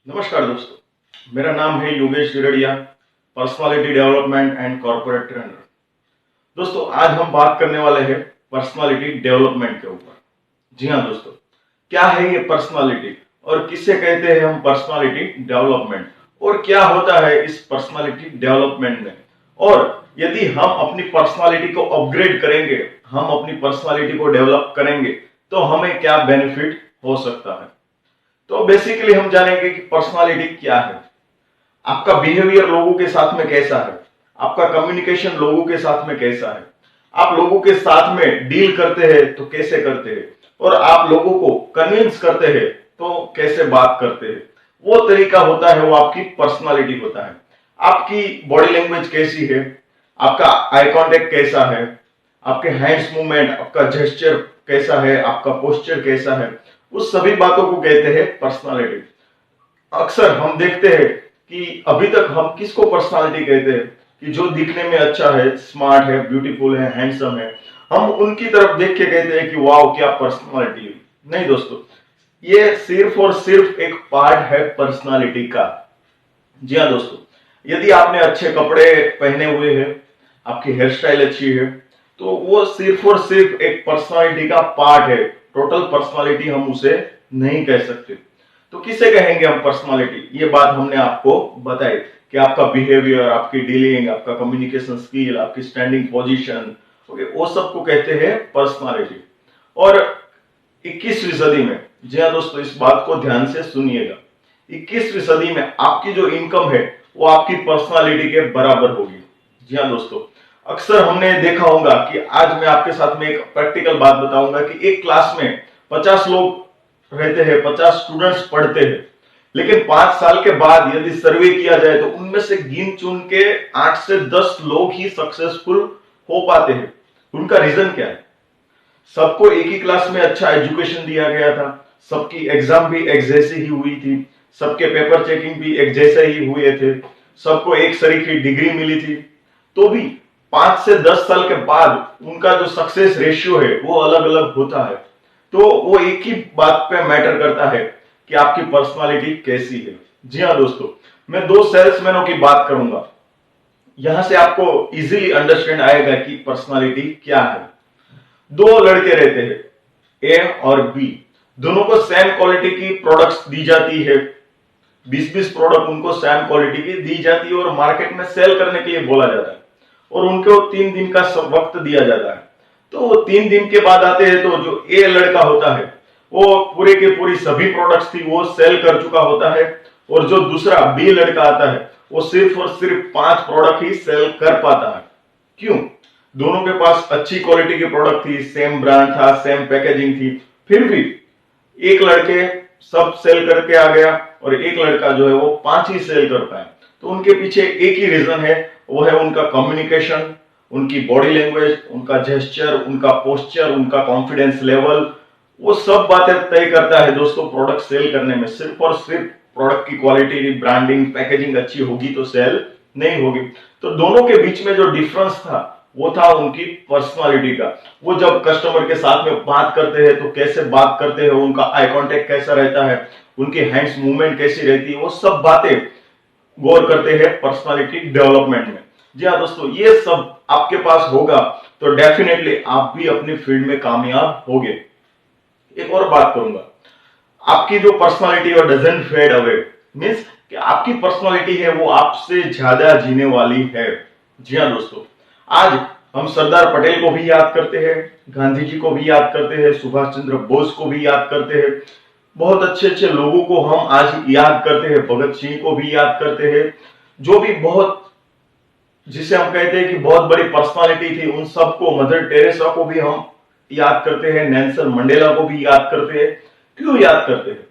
नमस्कार दोस्तों, मेरा नाम है Yogesh Jiradiya, personality development and corporate trainer. दोस्तों, आज हम बात करने वाले हैं पर्सनालिटी डेवलपमेंट के ऊपर। जी हाँ दोस्तों, क्या है ये पर्सनालिटी और किसे कहते हैं हम पर्सनालिटी डेवलपमेंट, और क्या होता है इस पर्सनालिटी डेवलपमेंट में, और यदि हम अपनी पर्सनालिटी को अपग्रेड करेंगे, हम अपनी पर्सनालिटी को डेवलप करेंगे तो हमें क्या बेनिफिट हो सकता है। तो बेसिकली हम जानेंगे कि पर्सनालिटी क्या है, आपका बिहेवियर लोगों के साथ में कैसा है, आपका कम्युनिकेशन लोगों के साथ में कैसा है, आप लोगों के साथ में डील करते हैं तो कैसे करते हैं, और आप लोगों को कन्विंस करते हैं तो कैसे बात करते हैं। वो तरीका होता है, वो आपकी पर्सनालिटी होता है। आपकी बॉडी लैंग्वेज कैसी है, आपका आई कांटेक्ट कैसा है, आपके हैंड्स मूवमेंट, आपका जेस्चर कैसा है, आपका पोस्चर कैसा है, उस सभी बातों को कहते हैं पर्सनालिटी। अक्सर हम देखते हैं कि अभी तक हम किसको पर्सनालिटी कहते हैं कि जो दिखने में अच्छा है, स्मार्ट है, ब्यूटीफुल है, हैंडसम है, हम उनकी तरफ देख के कहते हैं कि वाओ क्या पर्सनालिटी है। नहीं दोस्तों, ये सिर्फ और सिर्फ एक पार्ट है पर्सनालिटी का। जी हाँ दोस्तों, यदि आपने अच्छे कपड़े पहने हुए हैं, आपकी हेयर स्टाइल अच्छी है, तो वो सिर्फ और सिर्फ एक पर्सनालिटी का पार्ट है। टोटल पर्सनालिटी हम उसे नहीं कह सकते। तो किसे कहेंगे हम पर्सनालिटी, ये बात हमने आपको बताई कि आपका बिहेवियर, आपकी डीलिंग, आपका कम्युनिकेशन स्किल, आपकी स्टैंडिंग पोजीशन, ओके, वो सब को कहते हैं पर्सनालिटी। और 21वीं सदी में, जी हाँ दोस्तों, इस बात को ध्यान से सुनिएगा, 21वीं सदी में आपकी जो इनकम है वो आपकी पर्सनालिटी के बराबर होगी। जी हाँ दोस्तों, अक्सर हमने देखा होगा कि आज मैं आपके साथ में एक प्रैक्टिकल बात बताऊंगा कि एक क्लास में 50 लोग रहते हैं, 50 स्टूडेंट्स पढ़ते हैं, लेकिन 5 साल के बाद यदि सर्वे किया जाए तो उनमें से गिन चुन के 8 से 10 लोग ही सक्सेसफुल हो पाते हैं। उनका रीजन क्या है? सबको एक ही क्लास में अच्छा एजुकेशन दिया गया था, सबकी एग्जाम भी एक जैसी ही हुई थी, सबके पेपर चेकिंग भी एक जैसे ही हुए थे, सबको एक सरीखी डिग्री मिली थी, तो भी 5 से 10 साल के बाद उनका जो सक्सेस रेशियो है वो अलग अलग होता है। तो वो एक ही बात पे मैटर करता है कि आपकी पर्सनालिटी कैसी है। जी हाँ दोस्तों, मैं 2 सेल्समैनों की बात करूंगा, यहां से आपको इजीली अंडरस्टैंड आएगा कि पर्सनालिटी क्या है। 2 लड़के रहते हैं, ए और बी, दोनों को सेम क्वालिटी की प्रोडक्ट्स दी जाती है, 20-20 प्रोडक्ट उनको सेम क्वालिटी की दी जाती है और मार्केट में सेल करने के लिए बोला जाता है, और उनको 3 दिन का वक्त दिया जाता है। तो वो 3 दिन के बाद आते हैं तो जो ए लड़का होता है वो पूरे के पूरी सभी प्रोडक्ट्स थी वो सेल कर चुका होता है, और जो दूसरा बी लड़का आता है वो सिर्फ और सिर्फ 5 प्रोडक्ट ही सेल कर पाता है। क्यों? दोनों के पास अच्छी क्वालिटी की प्रोडक्ट थी, सेम ब्रांड था, सेम पैकेजिंग थी, फिर भी एक लड़के सब सेल करके आ गया और एक लड़का जो है वो 5 ही सेल कर पाया। तो उनके पीछे एक ही रीजन है, वो है उनका कम्युनिकेशन, उनकी बॉडी लैंग्वेज, उनका जेस्चर, उनका पोस्चर, उनका कॉन्फिडेंस लेवल। वो सब बातें तय करता है दोस्तों प्रोडक्ट सेल करने में। सिर्फ और सिर्फ प्रोडक्ट की क्वालिटी, ब्रांडिंग, पैकेजिंग अच्छी होगी तो सेल नहीं होगी। तो दोनों के बीच में जो डिफरेंस था वो था उनकी पर्सनालिटी का। वो जब कस्टमर के साथ में बात करते हैं तो कैसे बात करते हैं, उनका आई कांटेक्ट कैसा रहता है, उनकी हैंड्स मूवमेंट कैसी रहती है, वो सब बातें गौर करते हैं पर्सनालिटी डेवलपमेंट में। जी हाँ दोस्तों, ये सब आपके पास होगा तो डेफिनेटली आप भी अपनी फील्ड में कामयाब होगे। एक और बात करूंगा, आपकी जो पर्सनालिटी और डजंट फेड अवे, मींस कि आपकी पर्सनालिटी है वो आपसे ज्यादा जीने वाली है। जी हाँ दोस्तों, आज हम सरदार पटेल को भी याद करते हैं, गांधी जी को भी याद करते हैं, सुभाष चंद्र बोस को भी याद करते हैं, बहुत अच्छे अच्छे लोगों को हम आज याद करते हैं, भगत सिंह को भी याद करते हैं, जो भी बहुत, जिसे हम कहते हैं कि बहुत बड़ी पर्सनालिटी थी, उन सबको, मदर टेरेसा को भी हम याद करते हैं, नेल्सन मंडेला को भी याद करते हैं। क्यों याद करते हैं?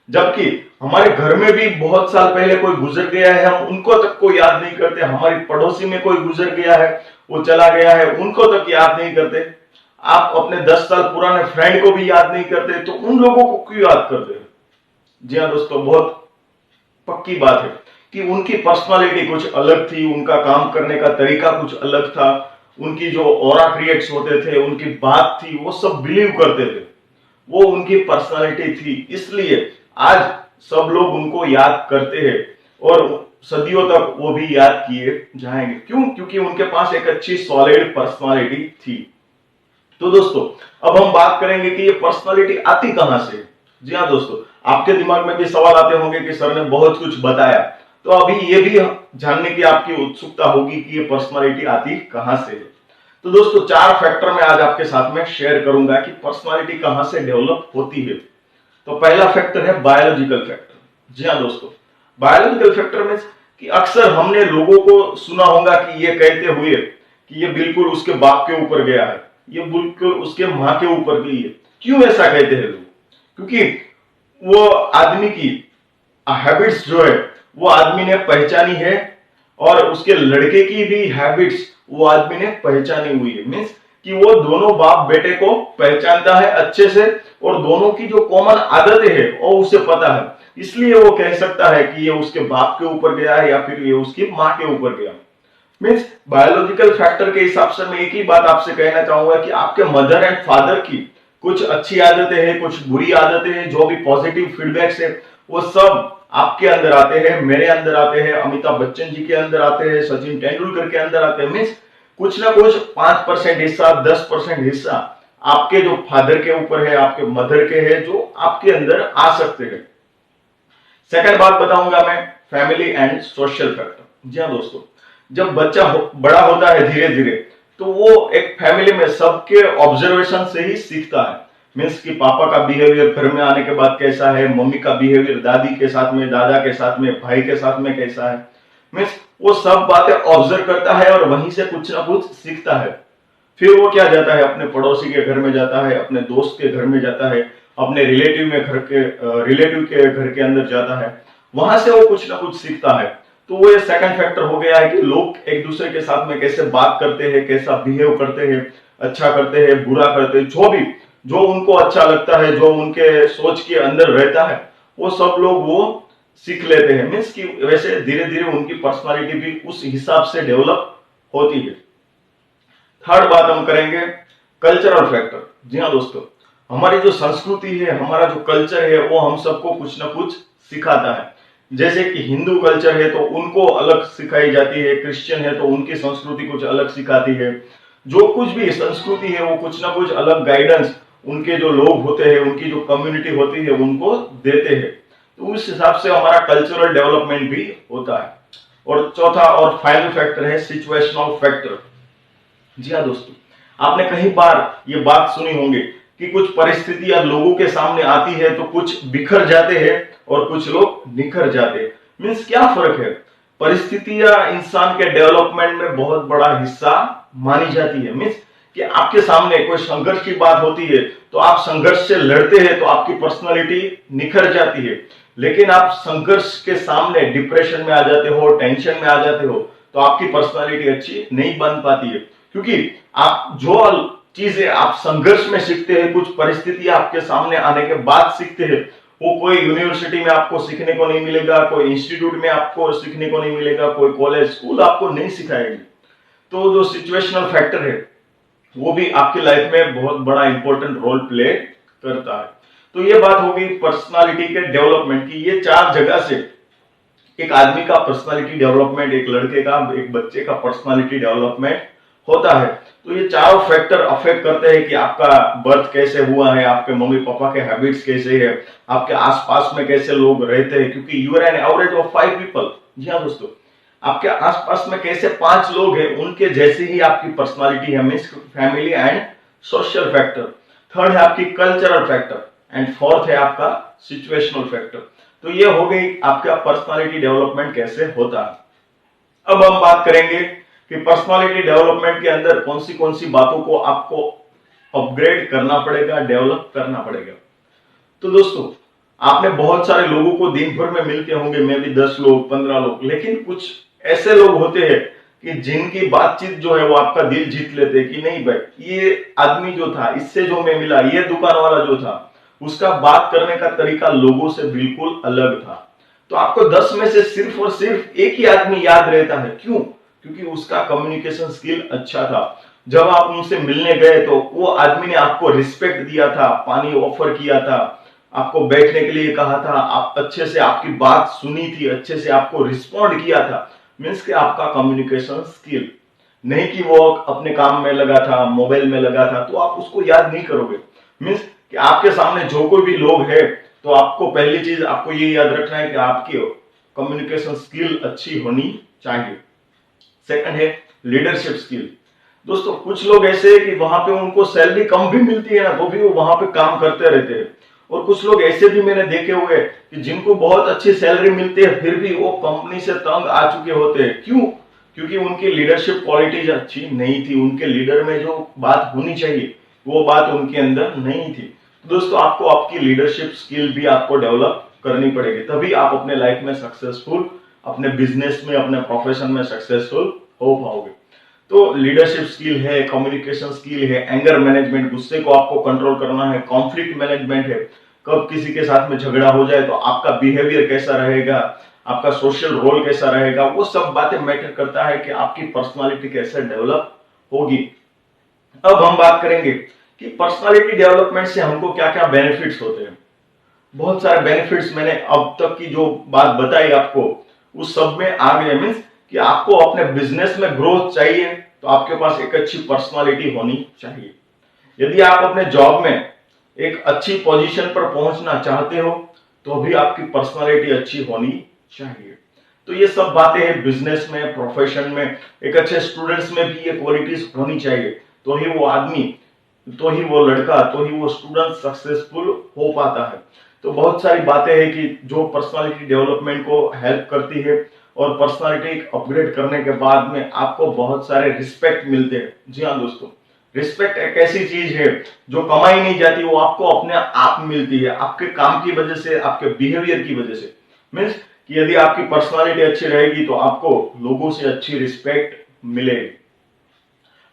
जबकि हमारे घर में भी बहुत साल पहले कोई गुजर गया है, हम उनको तक को याद नहीं करते। हमारी पड़ोसी में कोई गुजर गया है, वो चला गया है, उनको तक याद नहीं करते। आप अपने 10 साल पुराने फ्रेंड को भी याद नहीं करते, तो उन लोगों को क्यों याद करते हैं? जी हाँ दोस्तों, बहुत पक्की बात है कि उनकी पर्सनालिटी कुछ अलग थी, उनका काम करने का तरीका कुछ अलग था, उनकी जो ऑरा क्रिएट्स होते थे, उनकी बात थी, वो सब बिलीव करते थे, वो उनकी पर्सनालिटी थी। इसलिए आज सब लोग उनको याद करते हैं और सदियों तक वो भी याद किए जाएंगे। क्यों? क्योंकि उनके पास एक अच्छी सॉलिड पर्सनालिटी थी। तो दोस्तों, अब हम बात करेंगे कि ये पर्सनालिटी आती कहां से। जी हाँ दोस्तों, आपके दिमाग में भी सवाल आते होंगे कि सर ने बहुत कुछ बताया, तो अभी ये भी जानने की आपकी उत्सुकता होगी कि ये पर्सनालिटी आती कहां से है। तो दोस्तों, 4 फैक्टर मैं आज आपके साथ में शेयर करूंगा कि पर्सनालिटी कहां से डेवलप होती है। तो पहला फैक्टर है बायोलॉजिकल फैक्टर। जी हाँ दोस्तों, बायोलॉजिकल फैक्टर में कि अक्सर हमने लोगों को सुना होगा कि ये कहते हुए कि ये बिल्कुल उसके बाप के ऊपर गया है, ये बिल्कुल उसके माँ के ऊपर गई है। क्यों ऐसा कहते हैं लोग? क्योंकि वो आदमी की हैबिट्स जो है वो आदमी ने पहचानी है और उसके लड़के की भी हैबिट्स वो आदमी ने पहचानी हुई है। मीन्स कि वो दोनों बाप बेटे को पहचानता है अच्छे से और दोनों की जो कॉमन आदतें हैं वो उसे पता है, इसलिए वो कह सकता है कि ये उसके बाप के ऊपर गया है या फिर ये उसकी माँ के ऊपर गया। मीन्स बायोलॉजिकल फैक्टर के हिसाब से मैं एक ही बात आपसे कहना चाहूंगा कि आपके मदर एंड फादर की कुछ अच्छी आदतें हैं, कुछ बुरी आदतें हैं, जो भी पॉजिटिव फीडबैक्स है वो सब आपके अंदर आते हैं, मेरे अंदर आते हैं, अमिताभ बच्चन जी के अंदर आते हैं, सचिन तेंदुलकर के अंदर आते हैं। मीन्स कुछ ना कुछ 5% हिस्सा, 10% हिस्सा आपके जो फादर के ऊपर है, आपके मदर के है, जो आपके अंदर आ सकते हैं। सेकंड बात बताऊंगा मैं, फैमिली एंड सोशल फैक्टर। जी हाँ दोस्तों, जब बच्चा बड़ा होता है धीरे धीरे, तो वो एक फैमिली में सबके ऑब्जर्वेशन से ही सीखता है। मीन्स कि पापा का बिहेवियर घर में आने के बाद कैसा है, मम्मी का बिहेवियर दादी के साथ में, दादा के साथ में, भाई के साथ में कैसा है। मीन्स वो सब बातें ऑब्जर्व करता है और वहीं से कुछ ना कुछ सीखता है। फिर वो क्या जाता है, अपने पड़ोसी के घर में जाता है, अपने दोस्त के घर में जाता है, अपने रिलेटिव के घर के अंदर जाता है, वहां से वो कुछ ना कुछ सीखता है। तो वो ये सेकंड फैक्टर हो गया है कि लोग एक दूसरे के साथ में कैसे बात करते हैं, कैसा बिहेव करते हैं, अच्छा करते हैं, बुरा करते हैं, जो उनको अच्छा लगता है, जो उनके सोच के अंदर रहता है, वो सब लोग वो सीख लेते हैं। मीन्स कि वैसे धीरे धीरे उनकी पर्सनालिटी भी उस हिसाब से डेवलप होती है। थर्ड बात हम करेंगे कल्चरल फैक्टर। जी हाँ दोस्तों, हमारी जो संस्कृति है, हमारा जो कल्चर है, वो हम सबको कुछ ना कुछ सिखाता है। जैसे कि हिंदू कल्चर है तो उनको अलग सिखाई जाती है, क्रिश्चियन है तो उनकी संस्कृति कुछ अलग सिखाती है। जो कुछ भी संस्कृति है वो कुछ ना कुछ अलग गाइडेंस उनके जो लोग होते हैं, उनकी जो कम्युनिटी होती है, उनको देते हैं। तो उस हिसाब से हमारा कल्चरल डेवलपमेंट भी होता है। और चौथा और फाइनल फैक्टर है सिचुएशनल फैक्टर। जी हाँ दोस्तों, आपने कई बार ये बात सुनी होंगी कि कुछ परिस्थितियां लोगों के सामने आती है तो कुछ बिखर जाते हैं और कुछ लोग निखर जाते हैं। मीन्स क्या फर्क है? परिस्थितियां इंसान के डेवलपमेंट में बहुत बड़ा हिस्सा मानी जाती है। मीन्स कि आपके सामने कोई संघर्ष की बात होती है तो आप संघर्ष से लड़ते हैं तो आपकी पर्सनालिटी निखर जाती है। लेकिन आप संघर्ष के सामने डिप्रेशन में आ जाते हो, टेंशन में आ जाते हो, तो आपकी पर्सनालिटी अच्छी नहीं बन पाती है। क्योंकि आप जो चीजें आप संघर्ष में सीखते हैं, कुछ परिस्थिति आपके सामने आने के बाद सीखते हैं, वो कोई यूनिवर्सिटी में आपको सीखने को नहीं मिलेगा, कोई इंस्टीट्यूट में आपको सीखने को नहीं मिलेगा, कोई कॉलेज स्कूल आपको नहीं सिखाएगी। तो जो सिचुएशनल फैक्टर है वो भी आपकी लाइफ में बहुत बड़ा इंपॉर्टेंट रोल प्ले करता है। तो ये बात होगी पर्सनालिटी के डेवलपमेंट की। ये 4 जगह से एक आदमी का पर्सनालिटी डेवलपमेंट, एक लड़के का, एक बच्चे का पर्सनालिटी डेवलपमेंट होता है। तो ये चारों फैक्टर अफेक्ट करते हैं कि आपका बर्थ कैसे हुआ है, आपके मम्मी पापा के हैबिट्स कैसे है, आपके आसपास में कैसे लोग रहते हैं। क्योंकि you are an average of 5 people. जी हाँ दोस्तों, आपके आसपास में कैसे 5 लोग हैं, उनके जैसे ही आपकी पर्सनालिटी है। Means family and social factor. Third है आपकी कल्चरल फैक्टर एंड फोर्थ है आपका सिचुएशनल फैक्टर। तो ये हो गई आपका पर्सनालिटी डेवलपमेंट कैसे होता है। अब हम बात करेंगे कि पर्सनालिटी डेवलपमेंट के अंदर कौन सी बातों को आपको अपग्रेड करना पड़ेगा, डेवलप करना पड़ेगा। तो दोस्तों, आपने बहुत सारे लोगों को दिन भर में मिलते होंगे, मे भी 10 लोग, 15 लोग, लेकिन कुछ ऐसे लोग होते हैं कि जिनकी बातचीत जो है वो आपका दिल जीत लेते हैं कि नहीं भाई, ये आदमी जो था, इससे जो मैं मिला, ये दुकान वाला जो था, उसका बात करने का तरीका लोगों से बिल्कुल अलग था। तो आपको 10 में से सिर्फ और सिर्फ एक ही आदमी याद रहता है। क्यों? क्योंकि उसका कम्युनिकेशन स्किल अच्छा था। जब आप उनसे मिलने गए तो वो आदमी ने आपको रिस्पेक्ट दिया था, पानी ऑफर किया था, आपको बैठने के लिए कहा था, आप अच्छे से आपकी बात सुनी थी, अच्छे से आपको रिस्पॉन्ड किया था, मीन्स कि आपका कम्युनिकेशन स्किल। नहीं कि वो अपने काम में लगा था, मोबाइल में लगा था, तो आप उसको याद नहीं करोगे। मीन्स कि आपके सामने जो कोई भी लोग है, तो आपको पहली चीज आपको ये याद रखना है कि आपकी कम्युनिकेशन स्किल अच्छी होनी चाहिए। सेकंड है लीडरशिप स्किल। दोस्तों कुछ लोग ऐसे हैं कि वहां पे उनको सैलरी कम भी मिलती है ना, तो भी वो वहां पे काम करते रहते हैं। और कुछ लोग ऐसे भी मैंने देखे हुए हैं कि जिनको बहुत अच्छी सैलरी मिलती है, फिर भी वो कंपनी से तंग आ चुके होते हैं। क्यों? क्योंकि उनकी लीडरशिप क्वालिटीज अच्छी नहीं थी, उनके लीडर में जो बात होनी चाहिए वो बात उनके अंदर नहीं थी। तो दोस्तों आपको आपकी लीडरशिप स्किल भी आपको डेवलप करनी पड़ेगी, तभी आप अपने लाइफ में सक्सेसफुल, अपने बिजनेस में, अपने प्रोफेशन में सक्सेसफुल हो पाओगे। तो लीडरशिप स्किल है, कम्युनिकेशन स्किल है, एंगर मैनेजमेंट, गुस्से को आपको कंट्रोल करना है, कॉन्फ्लिक्ट मैनेजमेंट है, कब किसी के साथ में झगड़ा हो जाए तो आपका बिहेवियर कैसा रहेगा, आपका सोशल रोल कैसा रहेगा, वो सब बातें मैटर करता है कि आपकी पर्सनालिटी कैसे डेवलप होगी। अब हम बात करेंगे कि पर्सनालिटी डेवलपमेंट से हमको क्या क्या बेनिफिट्स होते हैं। बहुत सारे बेनिफिट्स मैंने अब तक की जो बात बताई आपको उस सब में आ गए। मीन्स कि आपको अपने बिजनेस में ग्रोथ चाहिए तो आपके पास एक अच्छी पर्सनालिटी होनी चाहिए। यदि आप अपने जॉब में एक अच्छी पोजीशन पर पहुंचना चाहते हो तो भी आपकी पर्सनालिटी अच्छी होनी चाहिए। तो ये सब बातें हैं बिजनेस में, प्रोफेशन में, एक अच्छे स्टूडेंट्स में भी ये क्वालिटीज होनी चाहिए, तो ही वो आदमी, तो ही वो लड़का, तो ही वो स्टूडेंट सक्सेसफुल हो पाता है। तो बहुत सारी बातें हैं कि जो पर्सनालिटी डेवलपमेंट को हेल्प करती है, और पर्सनालिटी अपग्रेड करने के बाद में आपको बहुत सारे रिस्पेक्ट मिलते हैं। जी हाँ दोस्तों, रिस्पेक्ट एक ऐसी चीज है जो कमाई नहीं जाती, वो आपको अपने आप मिलती है, आपके काम की वजह से, आपके बिहेवियर की वजह से। मीन्स कि यदि आपकी पर्सनालिटी अच्छी रहेगी तो आपको लोगों से अच्छी रिस्पेक्ट मिलेगी।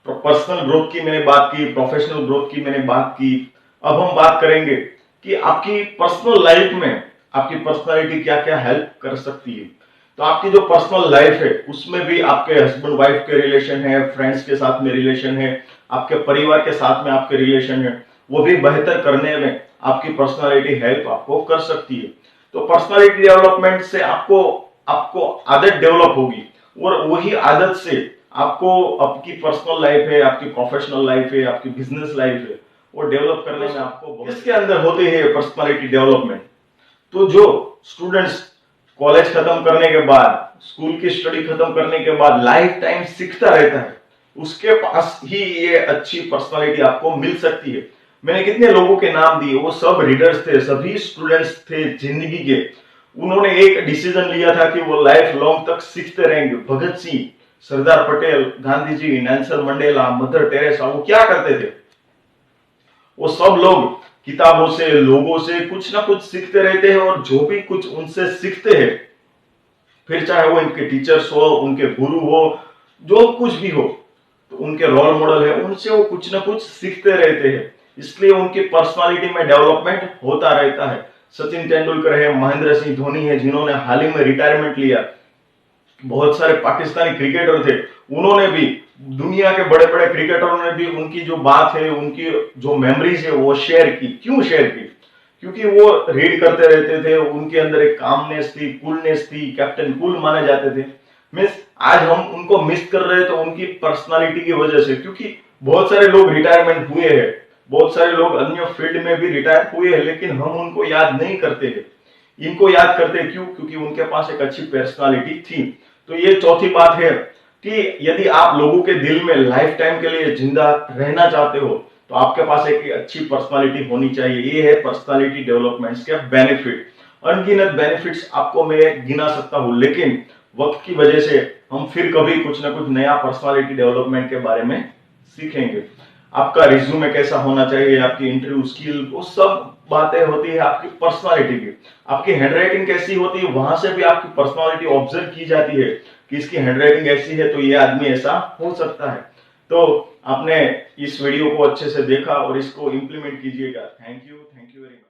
तो पर्सनल ग्रोथ की मैंने बात की, प्रोफेशनल ग्रोथ की मैंने बात की। अब हम बात करेंगे कि आपकी पर्सनल लाइफ में आपकी पर्सनालिटी क्या क्या हेल्प कर सकती है। तो आपकी जो पर्सनल लाइफ है उसमें भी आपके हस्बैंड वाइफ के रिलेशन है, फ्रेंड्स के साथ में रिलेशन है, आपके परिवार के साथ में आपके रिलेशन है, वो भी बेहतर करने में आपकी पर्सनालिटी हेल्प आपको कर सकती है। तो पर्सनालिटी डेवलपमेंट से आपको आपको आदत डेवलप होगी, और वही आदत से आपको आपकी पर्सनल लाइफ है, आपकी प्रोफेशनल लाइफ है, आपकी बिजनेस लाइफ है, वो डेवलप करने में आपको इसके अंदर होती है पर्सनालिटी डेवलपमेंट। तो जो स्टूडेंट्स कॉलेज खत्म करने के बाद, स्कूल की स्टडी खत्म करने के बाद लाइफ टाइम सीखता रहता है, उसके पास ही ये अच्छी पर्सनालिटी आपको मिल सकती है। मैंने कितने लोगों के नाम दिए, वो सब रीडर्स थे, सभी स्टूडेंट्स थे जिंदगी के। उन्होंने एक डिसीजन लिया था कि वो लाइफ लॉन्ग तक सीखते रहेंगे। Bhagat Singh, Sardar Patel, Gandhi ji, Nelson Mandela, mother Teresa, वो क्या करते थे? वो सब लोग किताबों से, लोगों से कुछ ना कुछ सीखते रहते हैं, और जो भी कुछ उनसे सीखते हैं, फिर चाहे वो उनके टीचर्स हो, उनके गुरु हो, जो कुछ भी हो, तो उनके रोल मॉडल है, उनसे वो कुछ ना कुछ सीखते रहते हैं। इसलिए उनकी पर्सनालिटी में डेवलपमेंट होता रहता है। सचिन तेंदुलकर है, महेंद्र सिंह धोनी है, जिन्होंने हाल ही में रिटायरमेंट लिया। बहुत सारे पाकिस्तानी क्रिकेटर थे, उन्होंने भी, दुनिया के बड़े बड़े क्रिकेटरों ने भी उनकी जो बात है, उनकी जो मेमोरीज है वो शेयर की। क्यों शेयर की? क्योंकि वो रीड करते रहते थे, उनके अंदर एक कामनेस थी, कूलनेस थी, कैप्टन कूल माने जाते थे। मीन्स आज हम उनको मिस कर रहे हैं तो उनकी पर्सनालिटी की वजह से, क्योंकि बहुत सारे लोग रिटायरमेंट हुए हैं, बहुत सारे लोग अन्य फील्ड में भी रिटायर हुए हैं, लेकिन हम उनको याद नहीं करते हैं। इनको याद करते क्यों? क्योंकि उनके पास एक अच्छी पर्सनालिटी थी। तो ये चौथी बात है कि यदि आप लोगों के दिल में लाइफ टाइम के लिए जिंदा रहना चाहते हो तो आपके पास एक अच्छी पर्सनालिटी होनी चाहिए। ये है पर्सनालिटी डेवलपमेंट के बेनिफिट। अनगिनत बेनिफिट्स आपको मैं गिना सकता हूं, लेकिन वक्त की वजह से हम फिर कभी कुछ ना कुछ नया पर्सनालिटी डेवलपमेंट के बारे में सीखेंगे। आपका रिज्यूमे कैसा होना चाहिए, आपकी इंटरव्यू स्किल, वो सब बातें होती है आपकी पर्सनालिटी की। आपकी हैंडराइटिंग कैसी होती है, वहां से भी आपकी पर्सनालिटी ऑब्जर्व की जाती है कि इसकी हैंडराइटिंग ऐसी है तो ये आदमी ऐसा हो सकता है। तो आपने इस वीडियो को अच्छे से देखा और इसको इंप्लीमेंट कीजिएगा। Thank you very much.